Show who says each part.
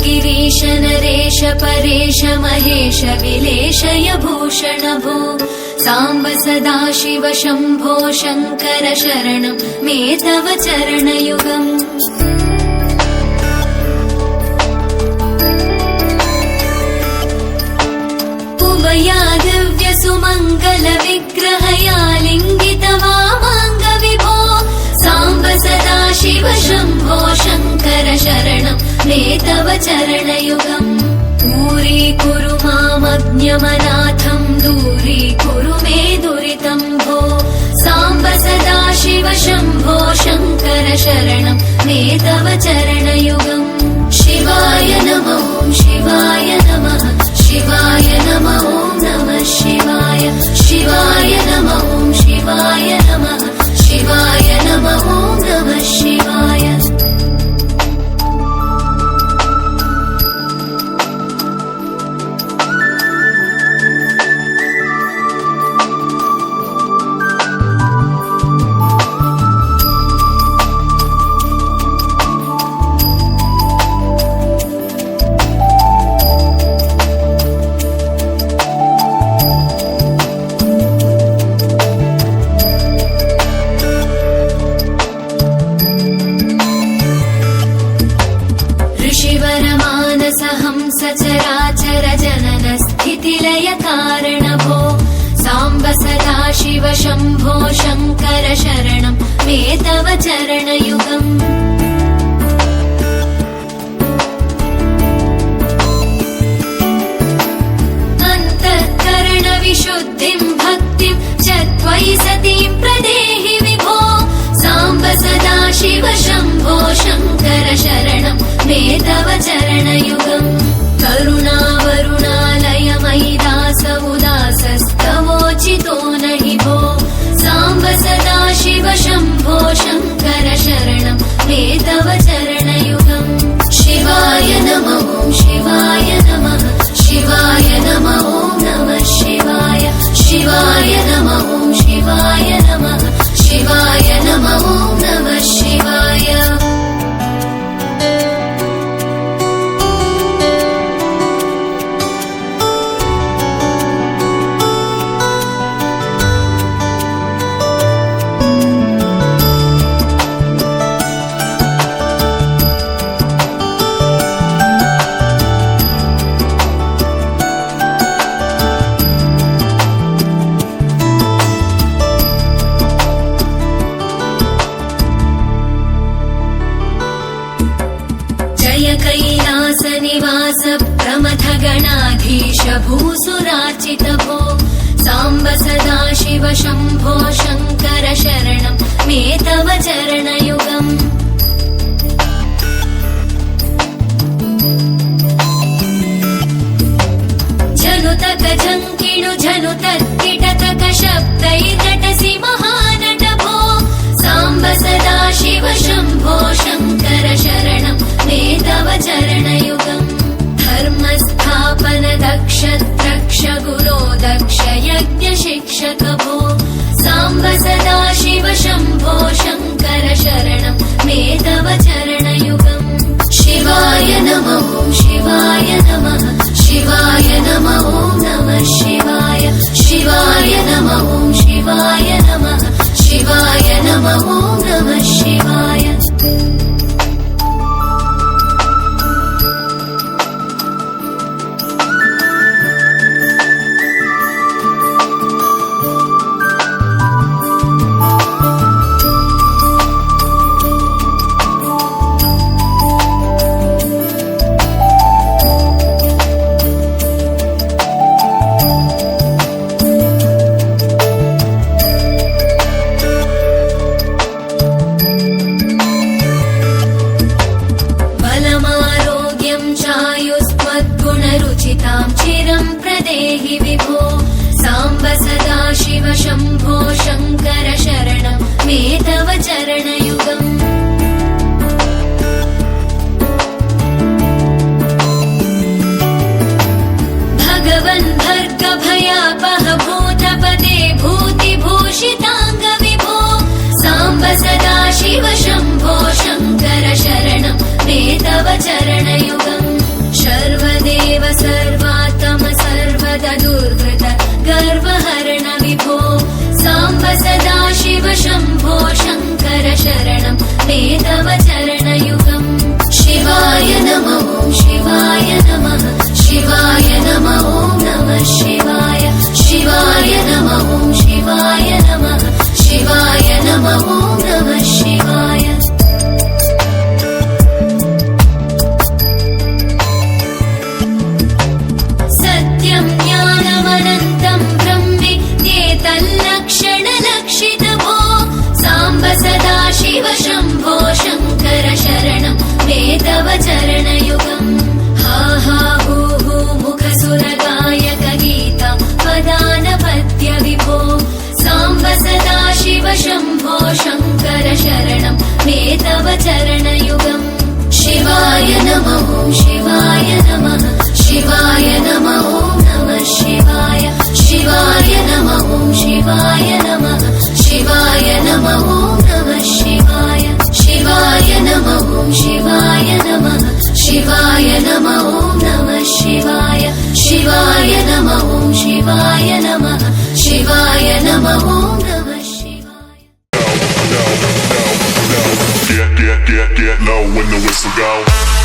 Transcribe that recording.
Speaker 1: गिरीश नरेश परेश महेश विलेशय भूषण भो साम्ब सदाशिव शम्भो शङ्कर शरणं मे तव चरणयुगम्। उमया दिव्य सुमङ्गल विग्रहया लिङ्गित वामाङ्ग विभो साम्ब सदाशिव शम्भो शङ्कर शरणं मे तव चरणयुगम्। दूरीकुरु मामज्ञमनाथं दूरीकुरु मे दुरितं भो साम्ब सदाशिव शम्भो शङ्कर शरणं मे तव चरणयुगम्। शिवाय नमः शिवाय नमः शिवाय नमः नमः शिवाय शिवाय नमः शिवाय नमः शिवाय नमः नमः शिवाय। सचराचर जनन स्थितिलय कारण भो साम्ब सदाशिव शम्भो शङ्कर शरणं मे तव चरणयुगम्। अन्तःकरण विशुद्धिं भक्तिं च त्वयि सतीं प्रदेहि विभो साम्ब सदाशिव शम्भो शङ्कर शरणं मे तव चरणयुगम्। करुणावरुणालय मयि दास उदासस्तवोचितो नहि भो साम्ब सदाशिव शम्भो शङ्कर शरणं मे तव चरणयुगम्। शिवाय नमः शिवाय नमः शिवाय नमः नमः शिवाय शिवाय नमः शिवाय नमः शिवाय नमः नमः शिवाय। कैलास निवास प्रमथ गणाधीश भूसुरार्चित भो साम्ब सदाशिव शम्भो शङ्कर शरणं मे तव चरणयुगम्। जनुतक झङ्किणु झनुतत्किटतक शब्दैर्नटसि महानट भो साम्ब सदाशिव शम्भो शङ्कर शरणं मे तव चरणयुगम्। धर्मस्थापन दक्ष द्रक्ष गुरो दक्ष यज्ञ शिक्षक भो साम्ब सदाशिव शम्भो शङ्कर शरणं मे तव चरणयुगम्। शिवाय नमः शिवाय नमः शिवाय नमः नमः शिवाय शिवाय नमः शिवाय नमः शिवाय नमः नमः शिवाय। पूजितां चिरं प्रदेहि विभो साम्ब सदा शिव शम्भो शङ्कर शरणं मे तव चरणयुगम् भगवन् भर्गभयापह भूतपते भूतिभूषिताङ्ग विभो साम्ब सदा शिव शम्भो शङ्कर शरणं मे तव चरणयुगम् सर्वदेव सर्वात्म सर्वदा दुर्वृत गर्वहरण विभो साम्ब सदा शिव शम्भो शङ्कर शरणं मे तव चरणयुगम् शिवाय नमः शिवाय नमः शिवाय नमः नमः शिवाय शिवाय नमः शिवाय नमः शिवाय नमः नमः शिवाय सत्यं ज्ञानमनन्तं ब्रह्मेत्येतल्लक्षणलक्षितभो साम्ब सदा शिव शम्भो शङ्कर शरणं मे तव चरणयुगम् हा हा हू हू मुखसुरगायक गीता वदानपद्य विभो साम्ब सदा शिव शम्भो शङ्कर शरणं मे तव चरणयुगम् शिवाय नमः शिवाय नमः शिवाय नमः नमः शिवाय शिवाय नमः शिवाय नमः शिवाय नमः नमः शिवाय शिवाय नमः शिवाय नमः शिवाय नमः नमः शिवाय शिवाय नमः शिवाय नमः शिवाय नमः नमः शिवाय
Speaker 2: Get low when the whistle go.